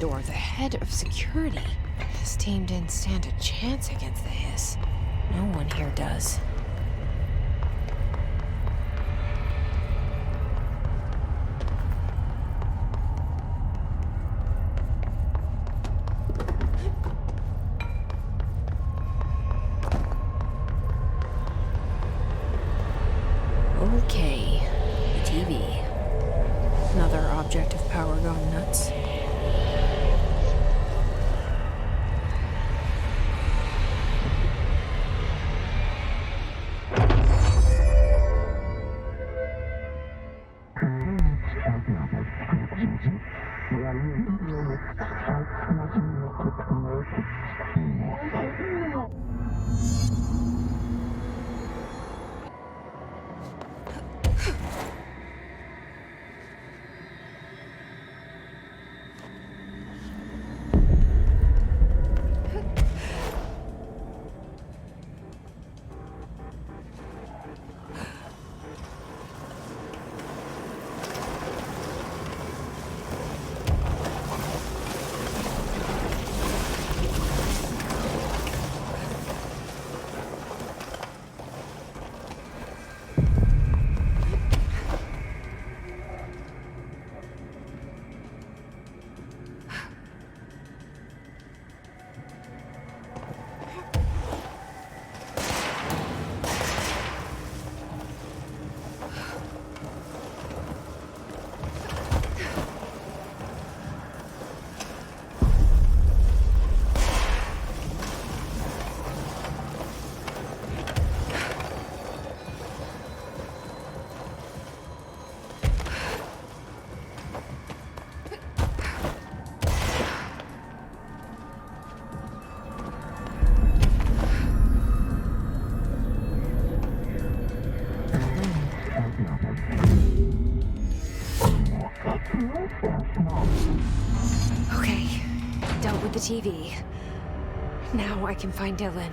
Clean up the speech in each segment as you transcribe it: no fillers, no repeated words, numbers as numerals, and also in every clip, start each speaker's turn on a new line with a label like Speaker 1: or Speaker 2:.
Speaker 1: door, the head of security. His team didn't stand a chance against the hiss. No one here does. Okay, the TV. Another object of power gone nuts. Okay, dealt with the TV. Now I can find Dylan.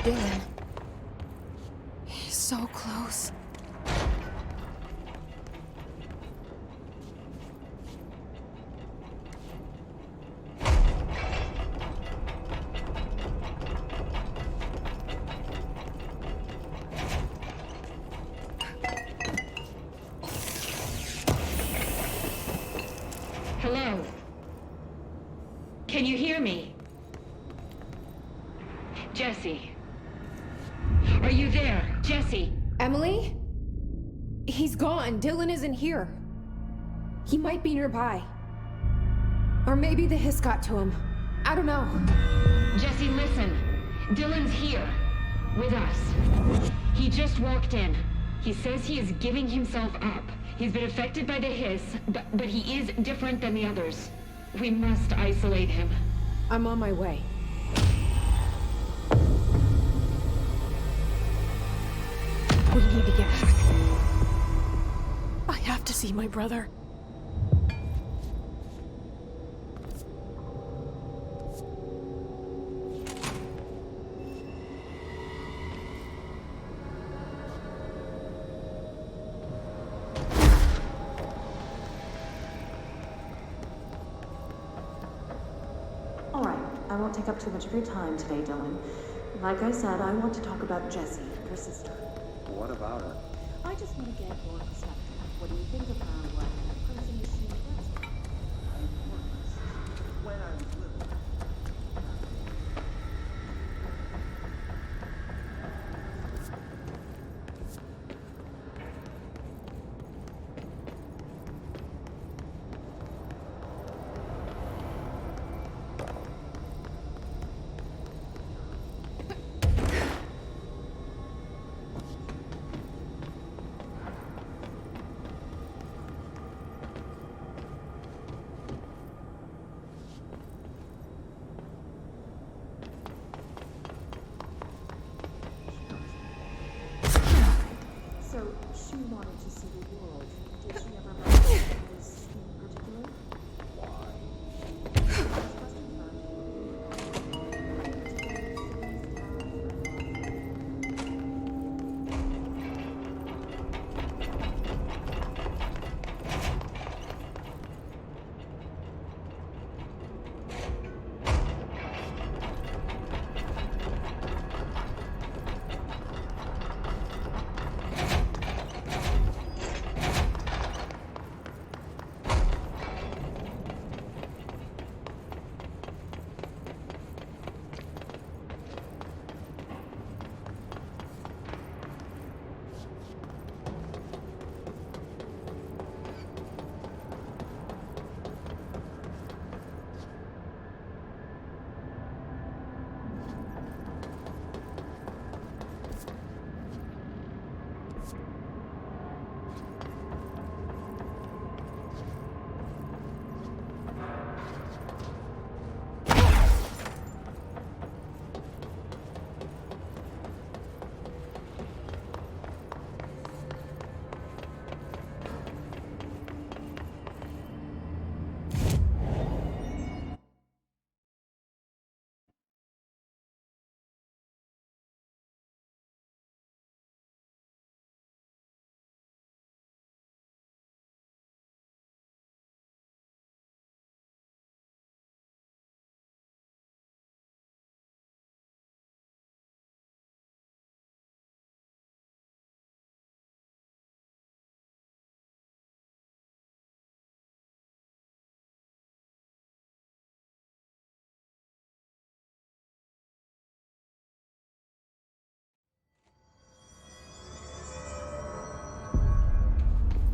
Speaker 1: Dylan. He's so close.
Speaker 2: me? Jesse. Are you there? Jesse?
Speaker 1: Emily? He's gone. Dylan isn't here. He might be nearby. Or maybe the hiss got to him. I don't know.
Speaker 2: Jesse, listen. Dylan's here. With us. He just walked in. He says he is giving himself up. He's been affected by the hiss, but he is different than the others. We must isolate him.
Speaker 1: I'm on my way. We need to get back. I have to see my brother.
Speaker 3: I won't take up too much of your time today, Dylan. Like I said, I want to talk about Jessie, your sister.
Speaker 4: What about her?
Speaker 3: I just want to get your perspective. What do you think of her? What kind of person is she?
Speaker 4: When I was little.
Speaker 3: So, she wanted to see the world. Did she ever mention this in particular?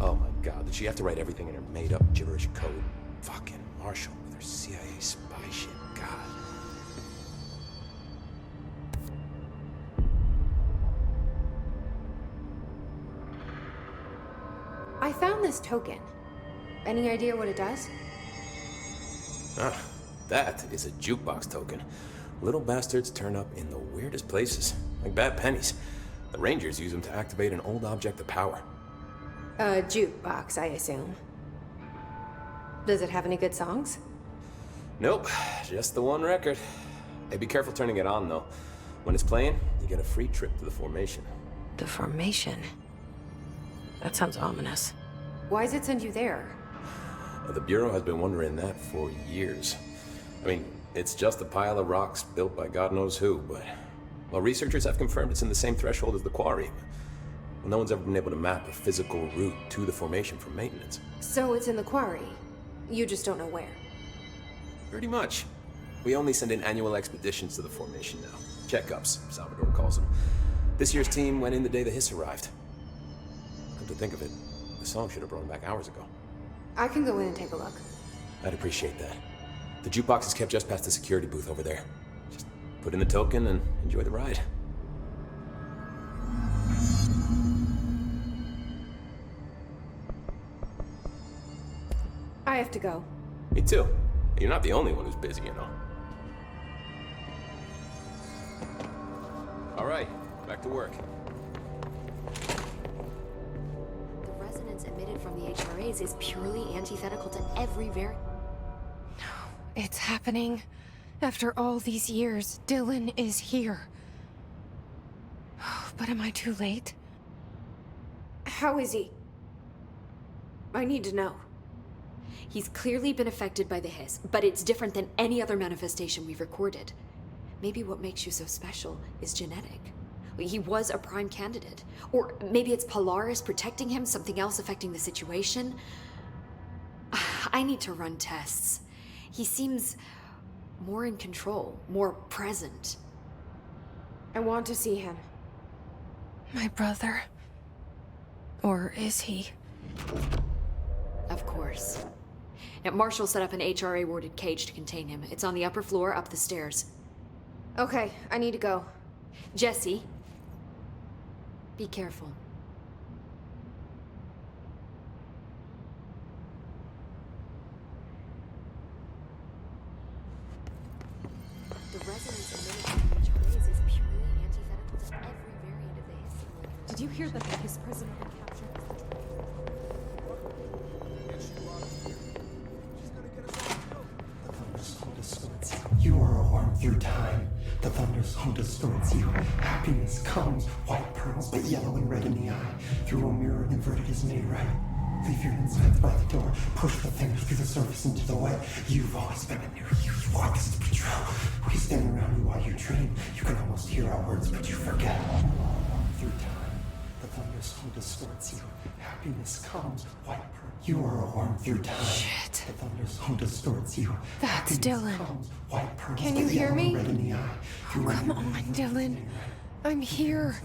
Speaker 5: Oh my god, did she have to write everything in her made-up gibberish code? Fucking Marshall with her CIA spy shit, god.
Speaker 1: I found this token. Any idea what it does?
Speaker 5: Ah, that is a jukebox token. Little bastards turn up in the weirdest places, like bad pennies. The Rangers use them to activate an old object of power.
Speaker 1: A jukebox, I assume. Does it have any good songs?
Speaker 5: Nope, just the one record. Hey, be careful turning it on, though. When it's playing, you get a free trip to the formation.
Speaker 1: The formation? That sounds ominous. Why does it send you there?
Speaker 5: The Bureau has been wondering that for years. I mean, it's just a pile of rocks built by God knows who, but... Well, researchers have confirmed it's in the same threshold as the quarry. Well, no one's ever been able to map a physical route to the formation for maintenance.
Speaker 1: So it's in the quarry. You just don't know where.
Speaker 5: Pretty much. We only send in annual expeditions to the formation now. Checkups, Salvador calls them. This year's team went in the day the hiss arrived. Come to think of it, the song should have brought him back hours ago.
Speaker 1: I can go in and take a look.
Speaker 5: I'd appreciate that. The jukebox is kept just past the security booth over there. Just put in the token and enjoy the ride.
Speaker 1: I have to go.
Speaker 5: Me too. You're not the only one who's busy, you know. All right, back to work.
Speaker 6: The resonance emitted from the HRAs is purely antithetical to every
Speaker 1: It's happening. After all these years, Dylan is here. But am I too late? How is he? I need to know.
Speaker 6: He's clearly been affected by the hiss, but it's different than any other manifestation we've recorded. Maybe what makes you so special is genetic. He was a prime candidate. Or maybe it's Polaris protecting him, something else affecting the situation. I need to run tests. He seems more in control, more present.
Speaker 1: I want to see him. My brother. Or is he?
Speaker 6: Of course. Now, Marshall set up an HRA-warded cage to contain him. It's on the upper floor, up the stairs.
Speaker 1: Okay, I need to go.
Speaker 6: Jesse, be careful. The resonance emitted from the HRAs is purely antithetical to every variant of the hiss signal.
Speaker 3: Did you hear that his prisoner been captured?
Speaker 7: You are a worm through time. The thunderstorm distorts you. Happiness comes, white pearls, but yellow and red in the eye. Through a mirror, inverted is made right. Leave your insides by the door. Push the fingers through the surface into the wet. You've always been in there. You want this to be true. We stand around you while you dream. You can almost hear our words, but you forget. Through time, the thunderstorm distorts you. Happiness comes, white pearls. You are a worm through time.
Speaker 1: Shit.
Speaker 7: The thunderstorm distorts you.
Speaker 1: That's Dylan.
Speaker 7: White pearls,
Speaker 1: Can you hear me?
Speaker 7: red in the eye.
Speaker 1: Oh, come on, Dylan. I'm here.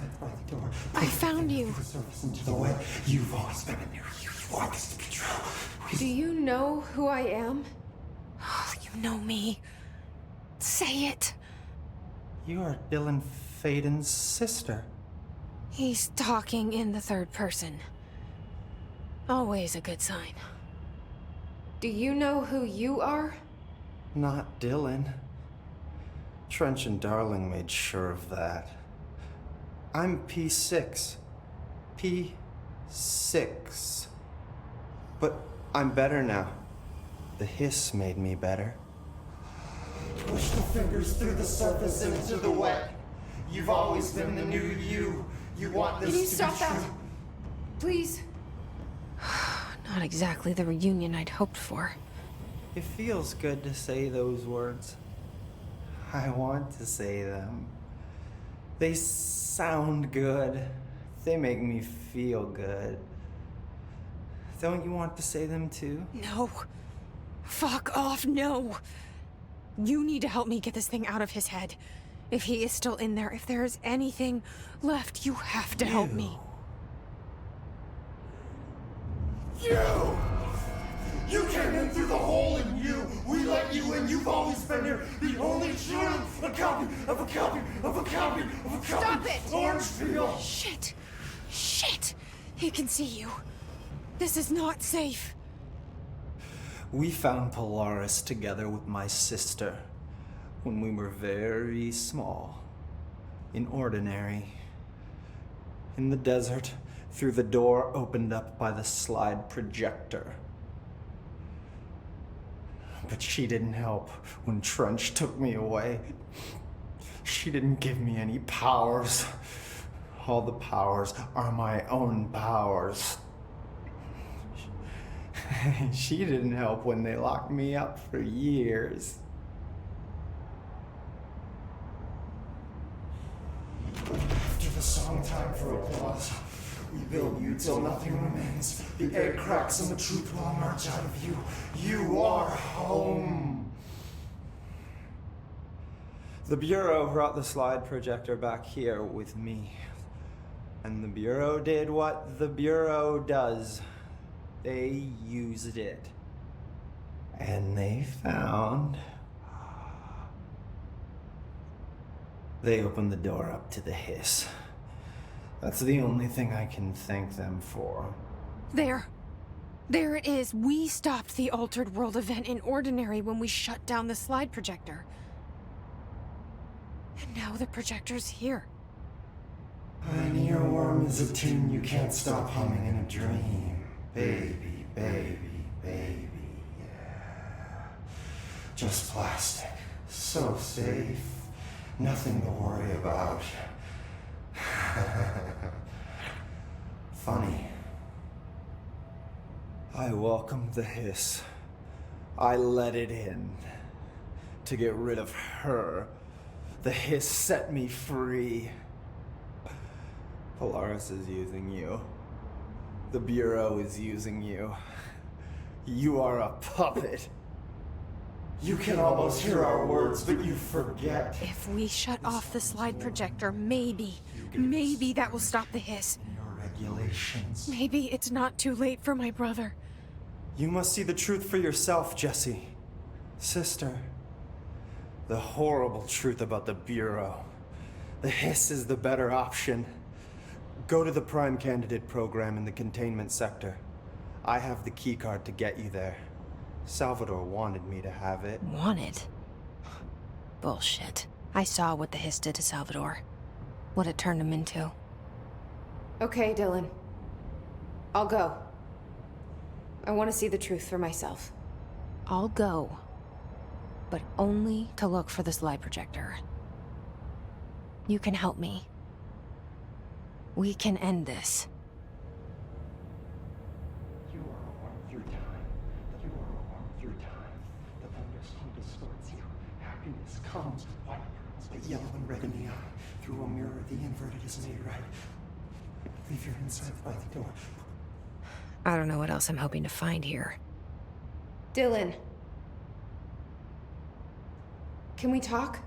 Speaker 1: I found you.
Speaker 7: Into the way. You've always been in there. You want this to be true.
Speaker 1: Do you know who I am? Oh, you know me. Say it.
Speaker 8: You are Dylan Faden's sister.
Speaker 1: He's talking in the third person. Always a good sign. Do you know who you are?
Speaker 8: Not Dylan. Trench and Darling made sure of that. I'm P6. P6. But I'm better now. The hiss made me better.
Speaker 7: Push the fingers through the surface into the wet. You've always been the new you. You want this
Speaker 1: Can you
Speaker 7: to
Speaker 1: stop
Speaker 7: be
Speaker 1: that?
Speaker 7: true.
Speaker 1: Please? Not exactly the reunion I'd hoped for.
Speaker 8: It feels good to say those words. I want to say them. They sound good. They make me feel good. Don't you want to say them too?
Speaker 1: No. Fuck off, no. You need to help me get this thing out of his head. If he is still in there, if there is anything left, you have to help me.
Speaker 7: You! You came in through the hole in you. We let you in. You've always been here. The only true. A copy of a copy of a copy of a copy.
Speaker 1: Stop it!
Speaker 7: Orange peel.
Speaker 1: Shit. Shit. He can see you. This is not safe.
Speaker 8: We found Polaris together with my sister when we were very small, in Ordinary, in the desert, through the door opened up by the slide projector. But she didn't help when Trench took me away. She didn't give me any powers. All the powers are my own powers. She didn't help when they locked me up for years.
Speaker 7: After the song, time for applause. We build you till nothing remains. The air cracks and the truth will emerge out of you. You are home.
Speaker 8: The Bureau brought the slide projector back here with me. And the Bureau did what the Bureau does. They used it. And they found... They opened the door up to the hiss. That's the only thing I can thank them for.
Speaker 1: There. There it is. We stopped the Altered World event in Ordinary when we shut down the slide projector. And now the projector's here.
Speaker 7: An earworm is a tune you can't stop humming in a dream. Baby, baby, baby, yeah. Just plastic. So safe. Nothing to worry about. Funny.
Speaker 8: I welcomed the hiss. I let it in. To get rid of her. The hiss set me free. Polaris is using you. The Bureau is using you. You are a puppet.
Speaker 7: You can almost hear our words, but you forget.
Speaker 1: If we shut off the slide projector, maybe that will stop the hiss.
Speaker 7: Your regulations.
Speaker 1: Maybe it's not too late for my brother.
Speaker 8: You must see the truth for yourself, Jesse. Sister. The horrible truth about the Bureau. The hiss is the better option. Go to the Prime Candidate program in the containment sector. I have the keycard to get you there. Salvador wanted me to have it.
Speaker 1: Wanted? Bullshit. I saw what the hiss did to Salvador. What it turned him into.
Speaker 6: Okay, Dylan. I'll go. I want to see the truth for myself.
Speaker 1: I'll go. But only to look for the slide projector. You can help me. We can end this.
Speaker 7: You are a worm through time. You are a worm through time. The thunderstorm distorts you. Happiness comes. White pearls, but yellow and red in the eye. Through a mirror, the inverted is made right. Leave your inside by the door.
Speaker 1: I don't know what else I'm hoping to find here.
Speaker 6: Dylan. Can we talk?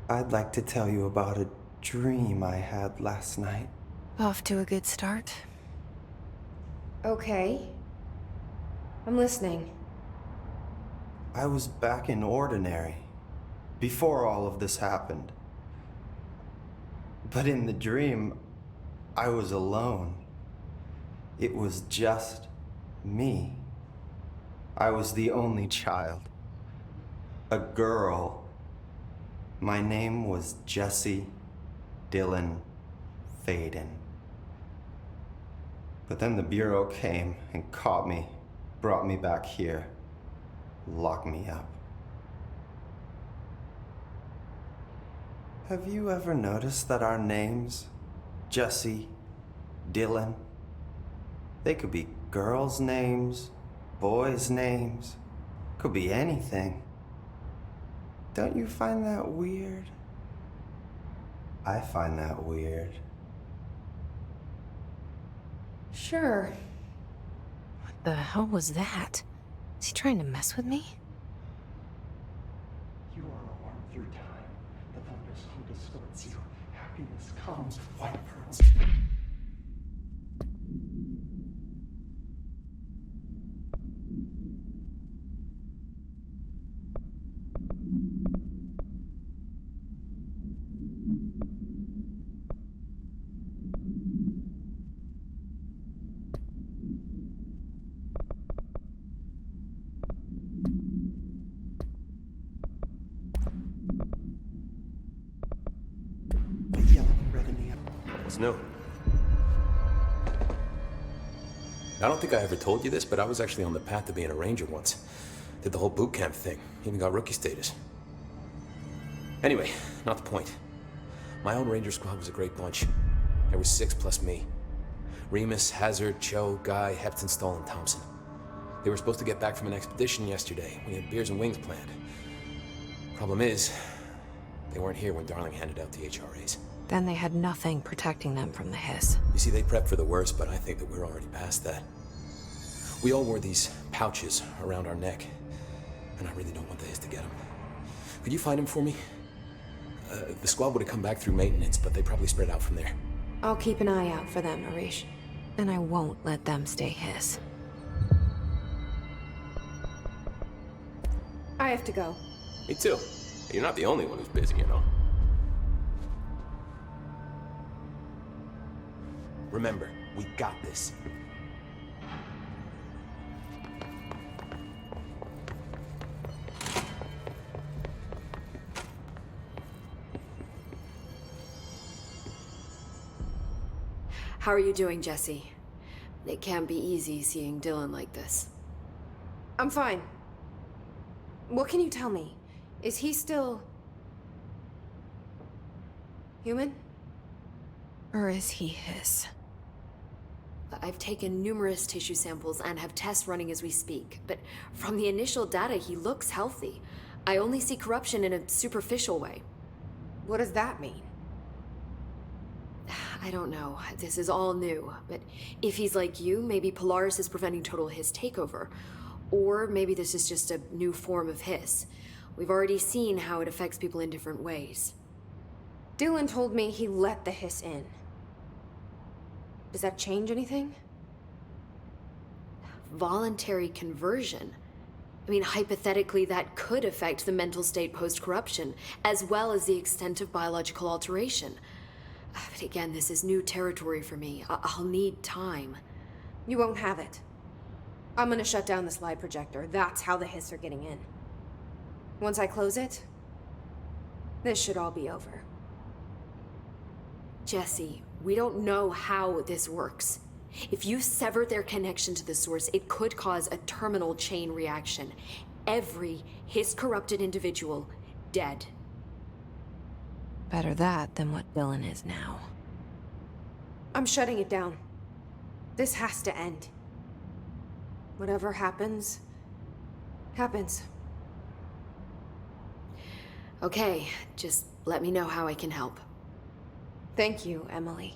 Speaker 8: I'd like to tell you about a dream I had last night.
Speaker 1: Off to a good start.
Speaker 6: Okay. I'm listening.
Speaker 8: I was back in Ordinary, before all of this happened. But in the dream, I was alone. It was just me. I was the only child. A girl. My name was Jesse Dylan Faden. But then the Bureau came and caught me, brought me back here, locked me up. Have you ever noticed that our names, Jesse, Dylan, they could be girls' names, boys' names, could be anything. Don't you find that weird? I find that weird.
Speaker 6: Sure.
Speaker 1: What the hell was that? Is he trying to mess with me?
Speaker 7: You are a worm through time. The thunderstorm distorts you. Happiness comes. White pearls.
Speaker 5: What's new? I don't think I ever told you this, but I was actually on the path to being a ranger once. Did the whole boot camp thing. Even got rookie status. Anyway, not the point. My old ranger squad was a great bunch. There was 6 plus me. Remus, Hazard, Cho, Guy, Heptonstall, and Thompson. They were supposed to get back from an expedition yesterday. We had beers and wings planned. Problem is, they weren't here when Darling handed out the HRAs.
Speaker 1: Then they had nothing protecting them from the hiss.
Speaker 5: You see, they prepped for the worst, but I think that we're already past that. We all wore these pouches around our neck, and I really don't want the hiss to get them. Could you find him for me? The squad would have come back through maintenance, but they probably spread out from there.
Speaker 1: I'll keep an eye out for them, Arish. And I won't let them stay his. I have to go.
Speaker 5: Me too. You're not the only one who's busy, you know. Remember, we got this.
Speaker 6: How are you doing, Jesse? It can't be easy seeing Dylan like this.
Speaker 1: I'm fine. What can you tell me? Is he still... human? Or is he his?
Speaker 6: I've taken numerous tissue samples and have tests running as we speak, but from the initial data, he looks healthy. I only see corruption in a superficial way.
Speaker 1: What does that mean?
Speaker 6: I don't know. This is all new, but if he's like you, maybe Polaris is preventing total Hiss takeover. Or maybe this is just a new form of Hiss. We've already seen how it affects people in different ways.
Speaker 1: Dylan told me he let the hiss in. Does that change anything?
Speaker 6: Voluntary conversion. I mean, hypothetically, that could affect the mental state post-corruption, as well as the extent of biological alteration. But again, this is new territory for me. I'll need time.
Speaker 1: You won't have it. I'm gonna shut down the slide projector. That's how the hiss are getting in. Once I close it, this should all be over.
Speaker 6: Jesse, we don't know how this works. If you sever their connection to the source, it could cause a terminal chain reaction. Every Hiss-corrupted individual dead.
Speaker 1: Better that than what Dylan is now. I'm shutting it down. This has to end. Whatever happens, happens.
Speaker 6: Okay, just let me know how I can help.
Speaker 1: Thank you, Emily.